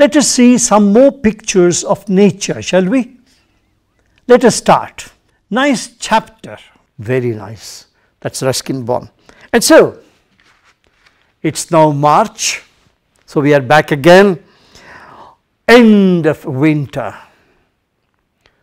Let us see some more pictures of nature, shall we? Let us start. Nice chapter, very nice. That's Ruskin Bond. And so, it's now March, so we are back again, end of winter.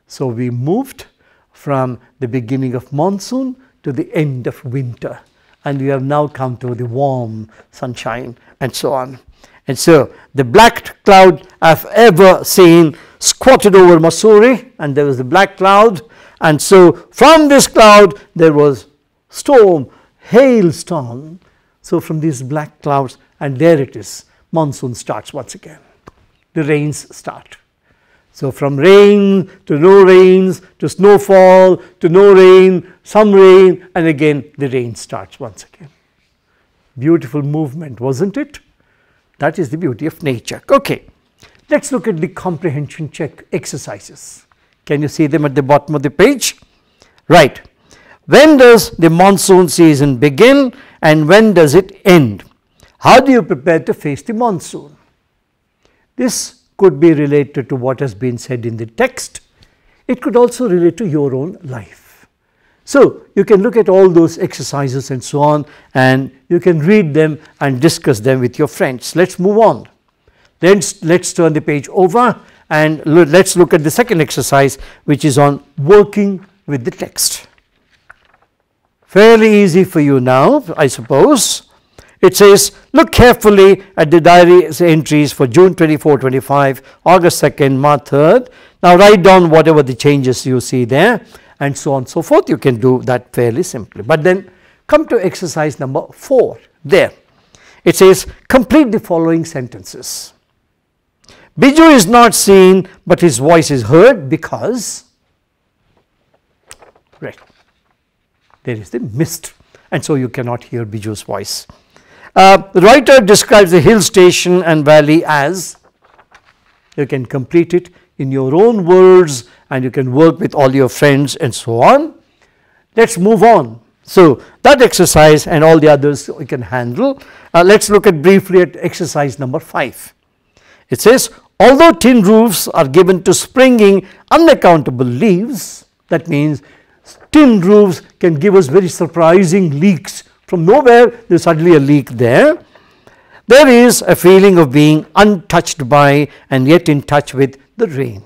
So, we moved from the beginning of monsoon to the end of winter, and we have now come to the warm sunshine and so on. And so, the black cloud I've ever seen squatted over Missouri, and there was the black cloud, and so from this cloud there was storm, hailstorm. So, from these black clouds, and there it is, monsoon starts once again, the rains start. So, from rain to no rains, to snowfall, to no rain, some rain, and again the rain starts once again. Beautiful movement, wasn't it? That is the beauty of nature. Okay, let us look at the comprehension check exercises. Can you see them at the bottom of the page? Right. When does the monsoon season begin and when does it end? How do you prepare to face the monsoon? This could be related to what has been said in the text. It could also relate to your own life. So, you can look at all those exercises and so on, and you can read them and discuss them with your friends. Let us move on. Let's turn the page over and let's look at the second exercise, which is on working with the text. Fairly easy for you now, I suppose. It says, look carefully at the diary entries for June 24, 25, August 2nd, March 3rd. Now, write down whatever the changes you see there and so on and so forth. You can do that fairly simply. But then come to exercise number 4 there. It says, complete the following sentences. Biju is not seen, but his voice is heard because, right, there is the mist, and so you cannot hear Biju's voice. The writer describes the hill station and valley as, you can complete it in your own words and you can work with all your friends and so on. Let us move on. So, that exercise and all the others we can handle. Let us look at briefly at exercise number 5. It says, although tin roofs are given to springing unaccountable leaves, that means tin roofs can give us very surprising leaks. From nowhere there is suddenly a leak there. There is a feeling of being untouched by and yet in touch with the rain.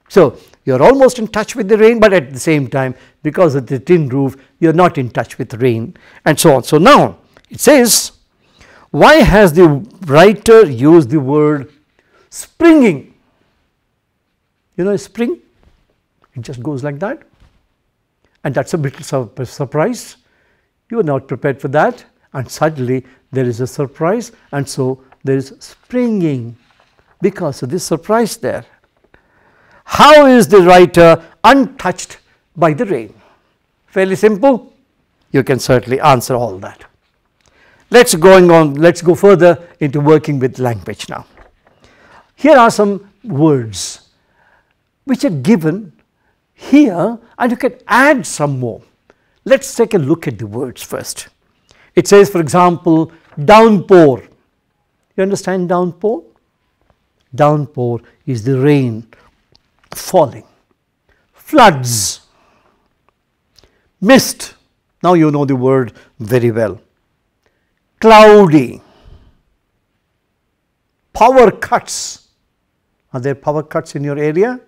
So, you are almost in touch with the rain, but at the same time because of the tin roof you are not in touch with rain and so on. So, now it says, why has the writer used the word springing? You know spring, it just goes like that, and that is a little surprise. You are not prepared for that, and suddenly there is a surprise, and so there is springing because of this surprise there. How is the writer untouched by the rain? Fairly simple. You can certainly answer all that. Let's go further into working with language now. Here are some words which are given here, and you can add some more. Let us take a look at the words first. It says, for example, downpour. You understand downpour? Downpour is the rain falling. Floods. Mist. Now you know the word very well. Cloudy. Power cuts. Are there power cuts in your area?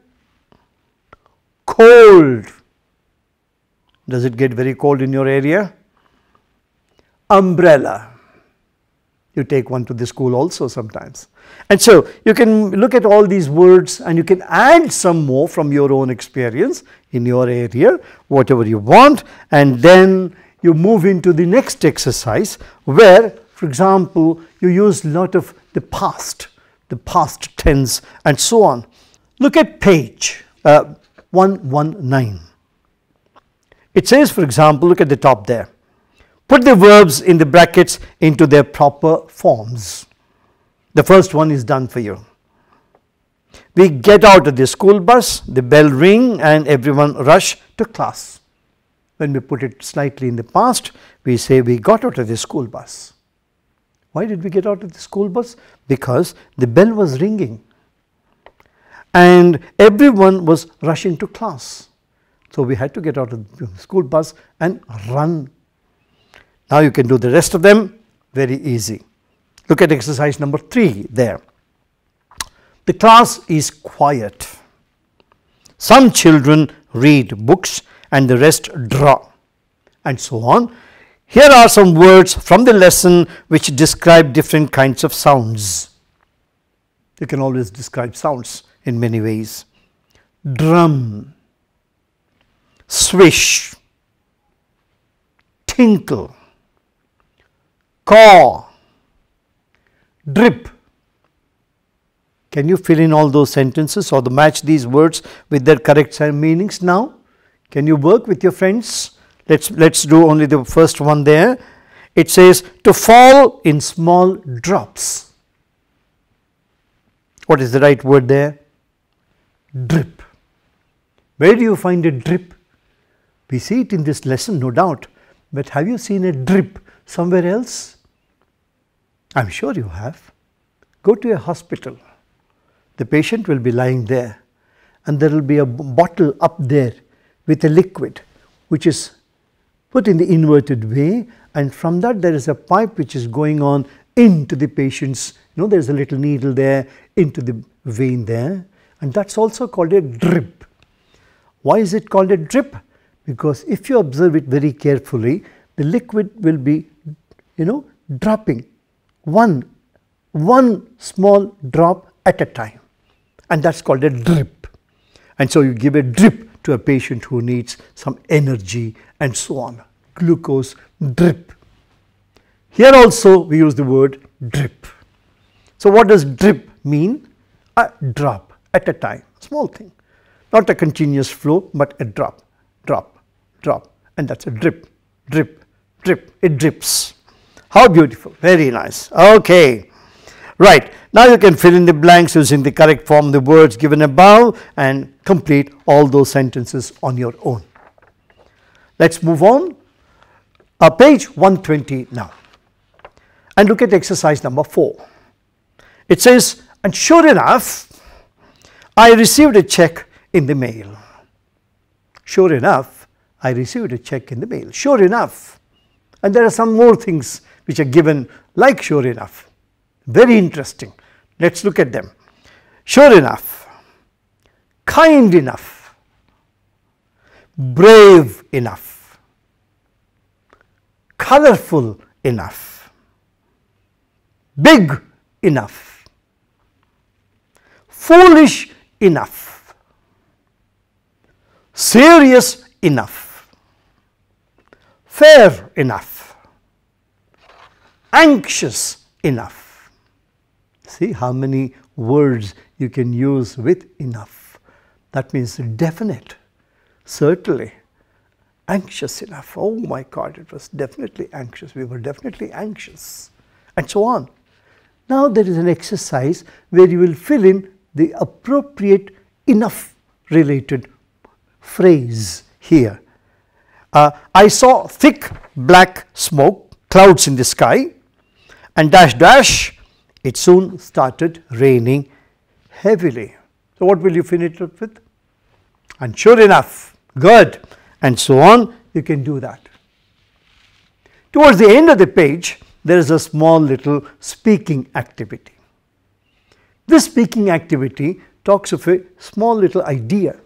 Cold. Does it get very cold in your area? Umbrella. You take one to the school also sometimes. And so, you can look at all these words and you can add some more from your own experience in your area, whatever you want, and then you move into the next exercise where, for example, you use a lot of the past tense and so on. Look at page 119. It says, for example, look at the top there. Put the verbs in the brackets into their proper forms. The first one is done for you. We get out of the school bus, the bell ring and everyone rush to class. When we put it slightly in the past, we say we got out of the school bus. Why did we get out of the school bus? Because the bell was ringing and everyone was rushing to class. So we had to get out of the school bus and run. Now you can do the rest of them very easy. Look at exercise number 3 there. The class is quiet. Some children read books and the rest draw, and so on. Here are some words from the lesson which describe different kinds of sounds. You can always describe sounds in many ways. Drum, swish, tinkle, caw, drip. Can you fill in all those sentences or match these words with their correct meanings now? Can you work with your friends? Let's do only the first one there. It says to fall in small drops. What is the right word there? Drip. Where do you find a drip? We see it in this lesson, no doubt, but have you seen a drip somewhere else? I am sure you have. Go to a hospital. The patient will be lying there and there will be a bottle up there with a liquid which is put in the inverted way, and from that there is a pipe which is going on into the patient's, there is a little needle there into the vein there, and that is also called a drip. Why is it called a drip? Because if you observe it very carefully, the liquid will be dropping one small drop at a time, and that is called a drip. And so you give a drip to a patient who needs some energy and so on. Glucose drip. Here also we use the word drip. So what does drip mean? A drop at a time, small thing, not a continuous flow, but a drop, drop, drop, and that's a drip, drip, drip. It drips. How beautiful, very nice. Okay, right. Now you can fill in the blanks using the correct form of the words given above and complete all those sentences on your own. Let's move on. Page 120 now, and look at exercise number 4. It says, and sure enough, I received a check in the mail. Sure enough, I received a check in the mail. Sure enough. And there are some more things which are given like sure enough. Very interesting. Let's look at them. Sure enough, kind enough, brave enough, colorful enough, big enough, foolish enough, serious enough, fair enough, anxious enough. See how many words you can use with enough. That means definite, certainly, anxious enough. Oh my God, it was definitely anxious. We were definitely anxious, and so on. Now there is an exercise where you will fill in the appropriate enough related phrase here. I saw thick black smoke, clouds in the sky, and dash dash, it soon started raining heavily. So what will you finish it with? And sure enough, good, and so on. You can do that. Towards the end of the page, there is a small little speaking activity. This speaking activity talks of a small little idea,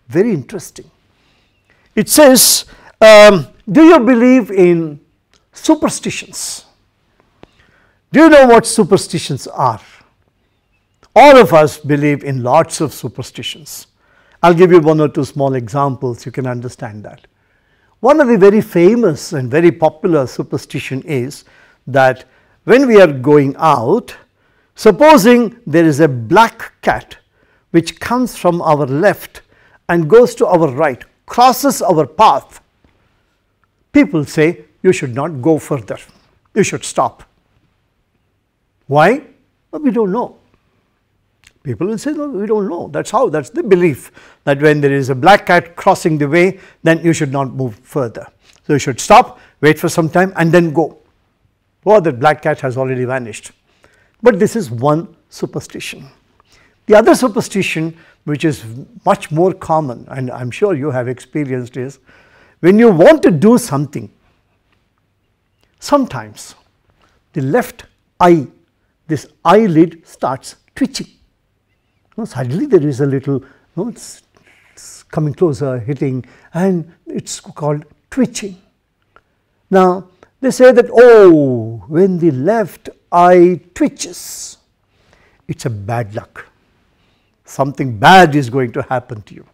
very interesting. It says, do you believe in superstitions? Do you know what superstitions are? All of us believe in lots of superstitions. I'll give you one or two small examples, you can understand that. One of the very famous and very popular superstition is that when we are going out, supposing there is a black cat which comes from our left and goes to our right, crosses our path, people say you should not go further, you should stop. Why? Well, we don't know. People will say, no, we don't know. That's how, that's the belief, that when there is a black cat crossing the way, then you should not move further. So you should stop, wait for some time and then go. Oh, that black cat has already vanished. But this is one superstition. The other superstition, which is much more common, and I am sure you have experienced, is when you want to do something, sometimes the left eye, this eyelid starts twitching. Suddenly there is a little, it's coming closer, hitting, and it's called twitching. Now, they say that, oh, when the left eye twitches, it's a bad luck. Something bad is going to happen to you.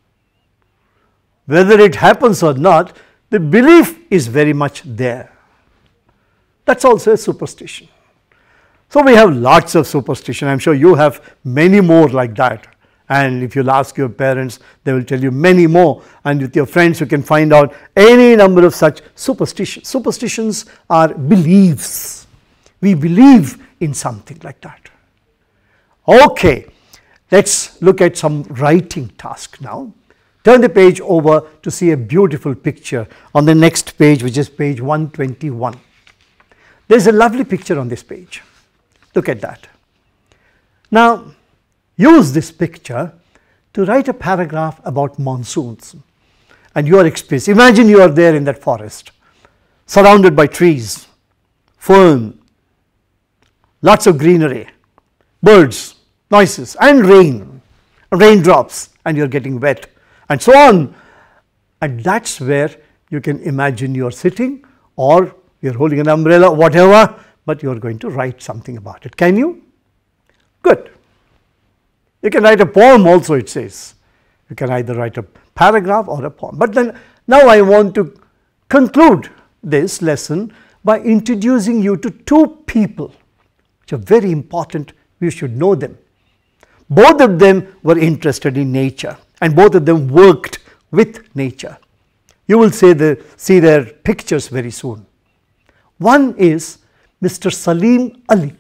Whether it happens or not, the belief is very much there. That's also a superstition. So we have lots of superstition. I am sure you have many more like that. And if you'll ask your parents, they will tell you many more. And with your friends, you can find out any number of such superstitions. Superstitions are beliefs. We believe in something like that. Okay, let's look at some writing task now. Turn the page over to see a beautiful picture on the next page, which is page 121. There is a lovely picture on this page. Look at that. Now, use this picture to write a paragraph about monsoons and your experience. Imagine you are there in that forest, surrounded by trees, fern, lots of greenery, birds, noises, and rain, raindrops, and you are getting wet, and so on. And that's where you can imagine you are sitting, or you are holding an umbrella, whatever, but you are going to write something about it. Can you? Good. You can write a poem also, it says. You can either write a paragraph or a poem. But then now I want to conclude this lesson by introducing you to two people which are very important. You should know them. Both of them were interested in nature and both of them worked with nature. You will see their pictures very soon. One is Mr. Salim Ali.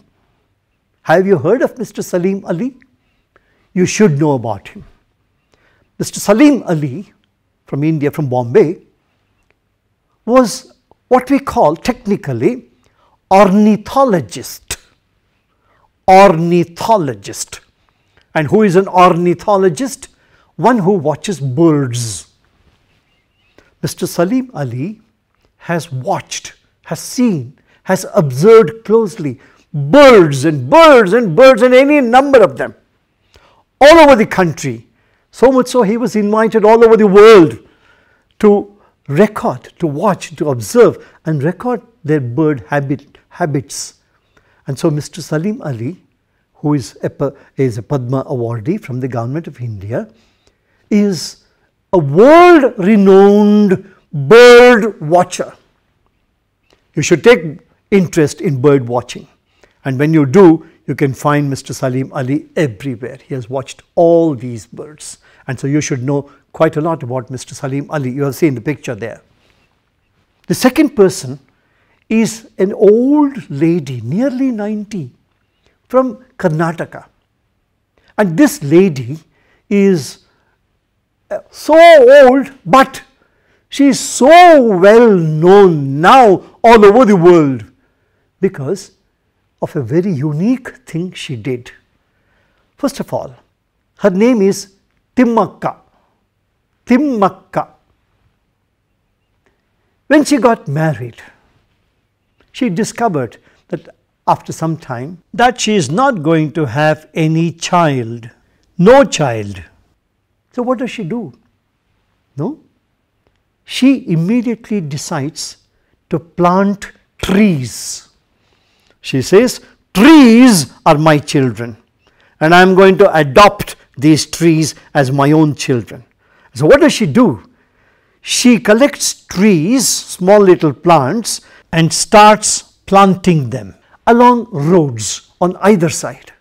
Have you heard of Mr. Salim Ali? You should know about him. Mr. Salim Ali from India, from Bombay, was what we call technically ornithologist. Ornithologist. And who is an ornithologist? One who watches birds. Mr. Salim Ali has watched, has seen, has observed closely birds and birds and birds and any number of them all over the country. So much so he was invited all over the world to record, to watch, to observe and record their bird habits. And so Mr. Salim Ali, who is a Padma awardee from the government of India, is a world renowned bird watcher. You should take interest in bird watching, and when you do, you can find Mr. Salim Ali everywhere. He has watched all these birds, and so you should know quite a lot about Mr. Salim Ali. You have seen the picture there. The second person is an old lady, nearly 90, from Karnataka, and this lady is so old, but she is so well known now all over the world because of a very unique thing she did. First of all, her name is Timmakka. Timmakka. When she got married, she discovered that after some time that she is not going to have any child, no child. So what does she do? No? She immediately decides to plant trees. She says, trees are my children and I am going to adopt these trees as my own children. So what does she do? She collects trees, small little plants, and starts planting them along roads on either side.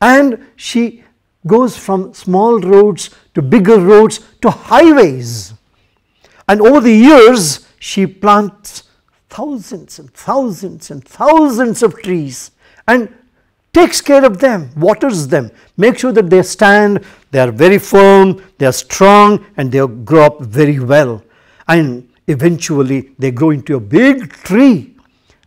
And she goes from small roads to bigger roads to highways. And over the years, she plants thousands and thousands and thousands of trees and takes care of them, waters them, makes sure that they stand, they are very firm, they are strong, and they grow up very well. And eventually, they grow into a big tree.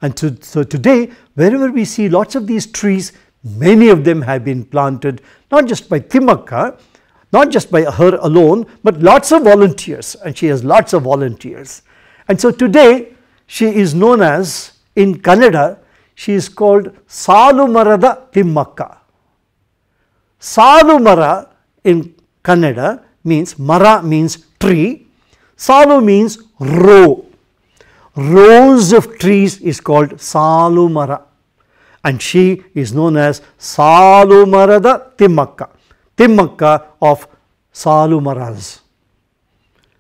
And so today, wherever we see lots of these trees, many of them have been planted not just by Timmakka, not just by her alone, but lots of volunteers, and she has lots of volunteers. And so today she is known as, in Kannada, she is called Salumarada Timmakka. Salumara in Kannada means, Mara means tree, Salu means row. Rows of trees is called Salumara, and she is known as Salumarada Timmakka, Timmakka of Salumaras.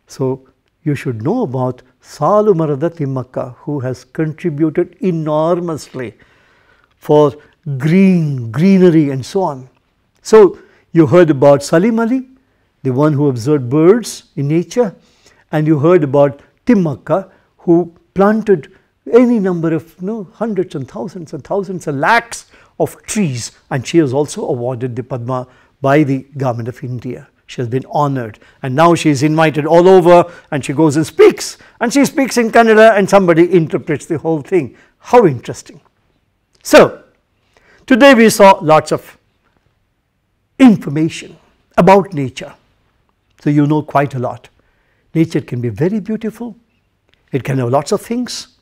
So you should know about Salumarada Timmakka, who has contributed enormously for greenery and so on. So you heard about Salim Ali, the one who observed birds in nature, and you heard about Timmakka, who planted any number of hundreds and thousands and lakhs of trees, and she was also awarded the Padma by the Government of India. She has been honoured, and now she is invited all over, and she goes and speaks, and she speaks in Kannada, and somebody interprets the whole thing. How interesting. So today we saw lots of information about nature, so you know quite a lot. Nature can be very beautiful, it can have lots of things,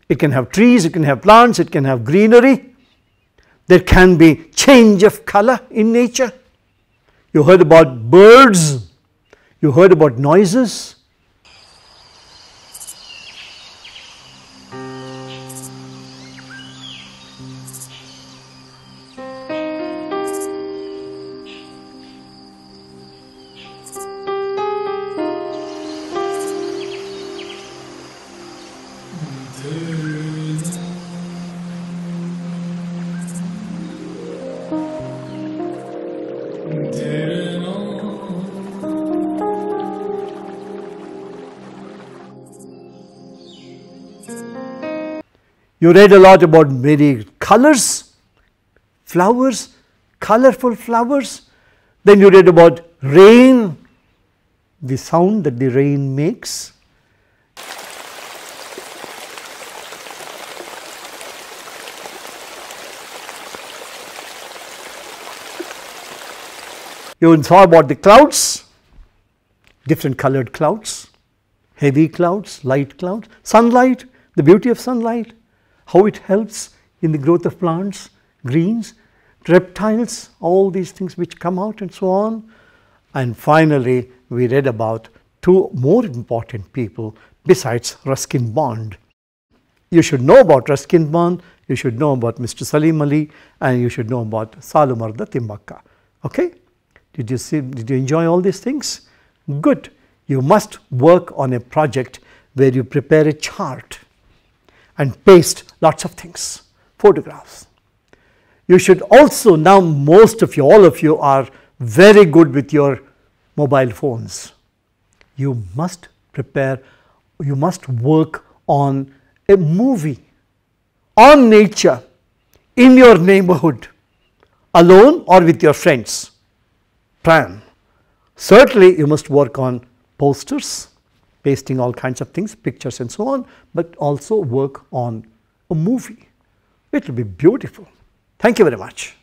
it can have trees, it can have plants, it can have greenery, there can be change of color in nature. You heard about birds, you heard about noises. You read a lot about many colors, flowers, colorful flowers. Then you read about rain, the sound that the rain makes. You saw about the clouds, different colored clouds, heavy clouds, light clouds, sunlight, the beauty of sunlight, how it helps in the growth of plants, greens, reptiles, all these things which come out and so on. And finally, we read about two more important people besides Ruskin Bond. You should know about Ruskin Bond, you should know about Mr. Salim Ali, and you should know about Salumarada Timmakka. Okay? Did you enjoy all these things? Good. You must work on a project where you prepare a chart and paste lots of things, photographs. You should also, now most of you, all of you are very good with your mobile phones. You must prepare, you must work on a movie on nature in your neighborhood, alone or with your friends. Plan. Certainly you must work on posters, pasting all kinds of things, pictures and so on, but also work on a movie. It will be beautiful. Thank you very much.